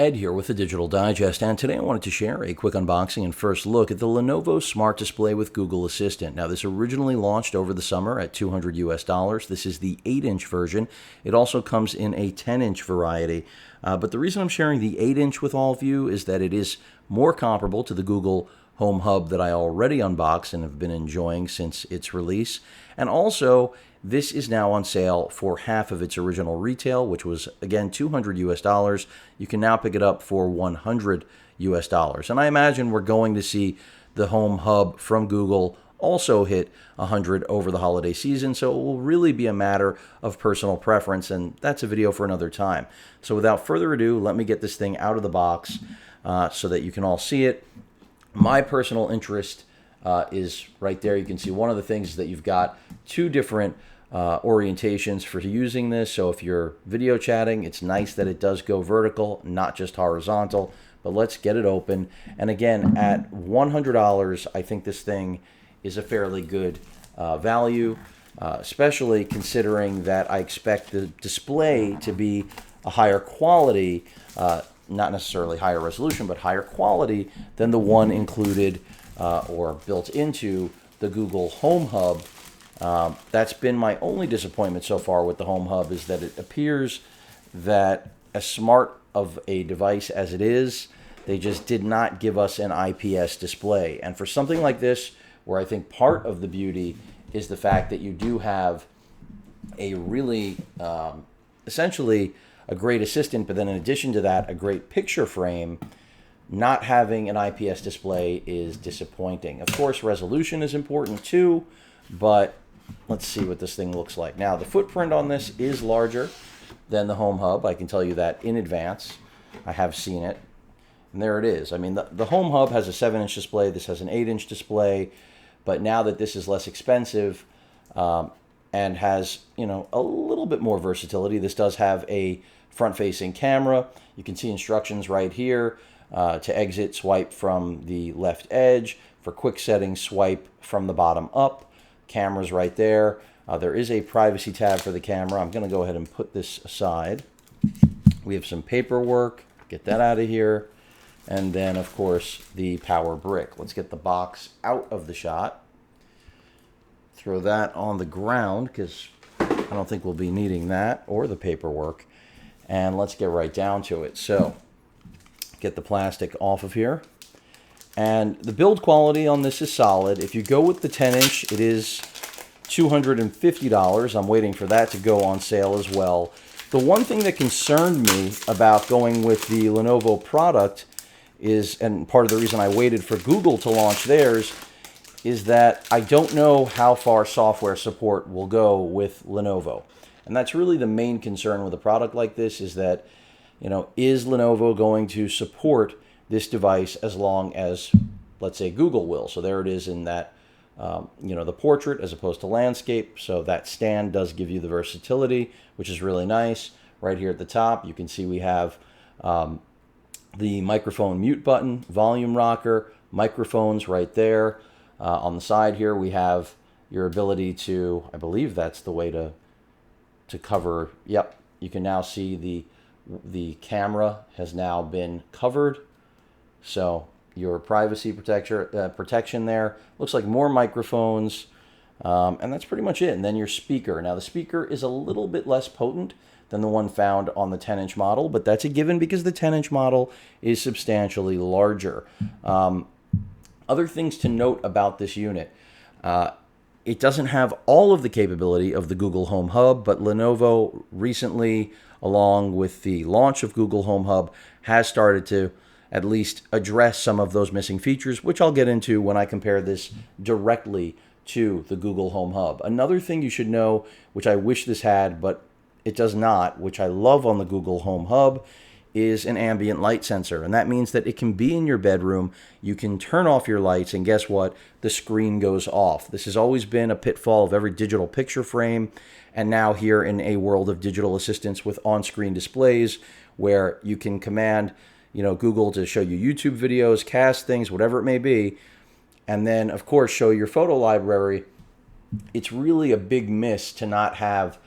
Ed here with the Digital Digest, and today I wanted to share a quick unboxing and first look at the Lenovo Smart Display with Google Assistant. Now, this originally launched over the summer at $200 US. This is the 8-inch version. It also comes in a 10-inch variety, but the reason I'm sharing the 8-inch with all of you is that it is more comparable to the Google Home Hub that I already unboxed and have been enjoying since its release, and also this is now on sale for half of its original retail, which was, again, $200 US. You can now pick it up for $100 US. And I imagine we're going to see the Home Hub from Google also hit 100 over the holiday season, so it will really be a matter of personal preference, and that's a video for another time. So without further ado, let me get this thing out of the box so that you can all see it. My personal interest is right there. You can see one of the things is that you've got two different orientations for using this. So if you're video chatting, it's nice that it does go vertical, not just horizontal. But let's get it open. And again, at $100, I think this thing is a fairly good value, especially considering that I expect the display to be a higher quality, not necessarily higher resolution, but higher quality than the one included or built into the Google Home Hub. That's been my only disappointment so far with the Home Hub, is that it appears that as smart of a device as it is, they just did not give us an IPS display. And for something like this, where I think part of the beauty is the fact that you do have a really, essentially a great assistant, but then in addition to that, a great picture frame, not having an IPS display is disappointing. Of course, resolution is important too, but let's see what this thing looks like. Now, the footprint on this is larger than the Home Hub. I can tell you that in advance. I have seen it. And there it is. I mean, the Home Hub has a 7-inch display. This has an 8-inch display. But now that this is less expensive and has, you know, a little bit more versatility, this does have a front-facing camera. You can see instructions right here. To exit, swipe from the left edge. For quick settings, swipe from the bottom up. Camera's right there. There is a privacy tab for the camera. I'm going to go ahead and put this aside. We have some paperwork. Get that out of here. And then, of course, the power brick. Let's get the box out of the shot. Throw that on the ground because I don't think we'll be needing that or the paperwork. And let's get right down to it. So, get the plastic off of here. And the build quality on this is solid. If you go with the 10-inch, it is $250. I'm waiting for that to go on sale as well. The one thing that concerned me about going with the Lenovo product is, and part of the reason I waited for Google to launch theirs, is that I don't know how far software support will go with Lenovo. And that's really the main concern with a product like this, is that, you know, is Lenovo going to support this device as long as, let's say, Google will? So there it is in that, you know, the portrait as opposed to landscape. So that stand does give you the versatility, which is really nice. Right here at the top, you can see we have the microphone mute button, volume rocker, microphones right there. On the side here, we have your ability to, I believe that's the way to cover. Yep, you can now see the camera has now been covered. So your privacy protection there. Looks like more microphones, and that's pretty much it. And then your speaker. Now the speaker is a little bit less potent than the one found on the 10-inch model, but that's a given because the 10-inch model is substantially larger. Other things to note about this unit. It doesn't have all of the capability of the Google Home Hub, but Lenovo recently, along with the launch of Google Home Hub, has started to at least address some of those missing features, which I'll get into when I compare this directly to the Google Home Hub. Another thing you should know, which I wish this had, but it does not, which I love on the Google Home Hub, is an ambient light sensor. And that means that it can be in your bedroom, you can turn off your lights, and guess what? The screen goes off. This has always been a pitfall of every digital picture frame, and now here in a world of digital assistants with on-screen displays where you can command, you know, Google to show you YouTube videos, cast things, whatever it may be, and then, of course, show your photo library. It's really a big miss to not have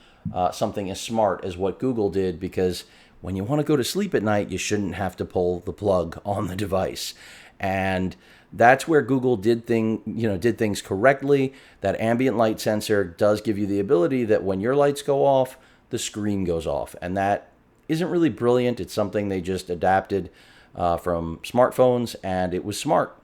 something as smart as what Google did, because when you want to go to sleep at night, you shouldn't have to pull the plug on the device. And that's where Google did things correctly. That ambient light sensor does give you the ability that when your lights go off, the screen goes off. And that isn't really brilliant. It's something they just adapted from smartphones, and it was smart.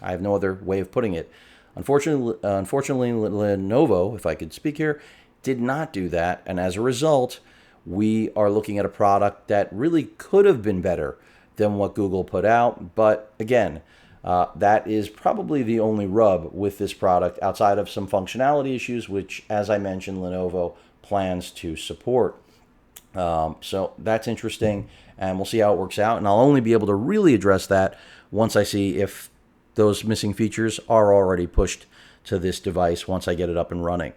I have no other way of putting it. Unfortunately, Lenovo, if I could speak here, did not do that. And as a result, we are looking at a product that really could have been better than what Google put out. But again, that is probably the only rub with this product outside of some functionality issues, which, as I mentioned, Lenovo plans to support. So that's interesting, and we'll see how it works out. And I'll only be able to really address that once I see if those missing features are already pushed to this device once I get it up and running.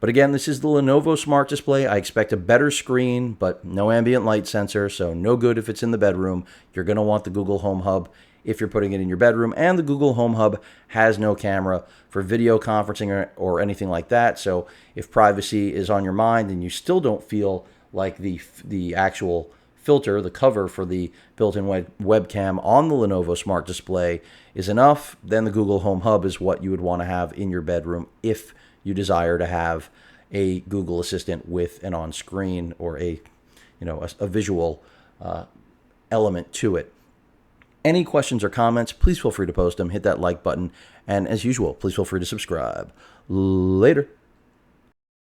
But again, this is the Lenovo Smart Display. I expect a better screen, but no ambient light sensor, so no good if it's in the bedroom. You're going to want the Google Home Hub if you're putting it in your bedroom, and the Google Home Hub has no camera for video conferencing or anything like that. So if privacy is on your mind and you still don't feel like the actual filter, the cover for the built-in webcam on the Lenovo Smart Display is enough, then the Google Home Hub is what you would want to have in your bedroom if you desire to have a Google Assistant with an on-screen or a visual element to it. Any questions or comments, please feel free to post them. Hit that like button. And as usual, please feel free to subscribe. Later.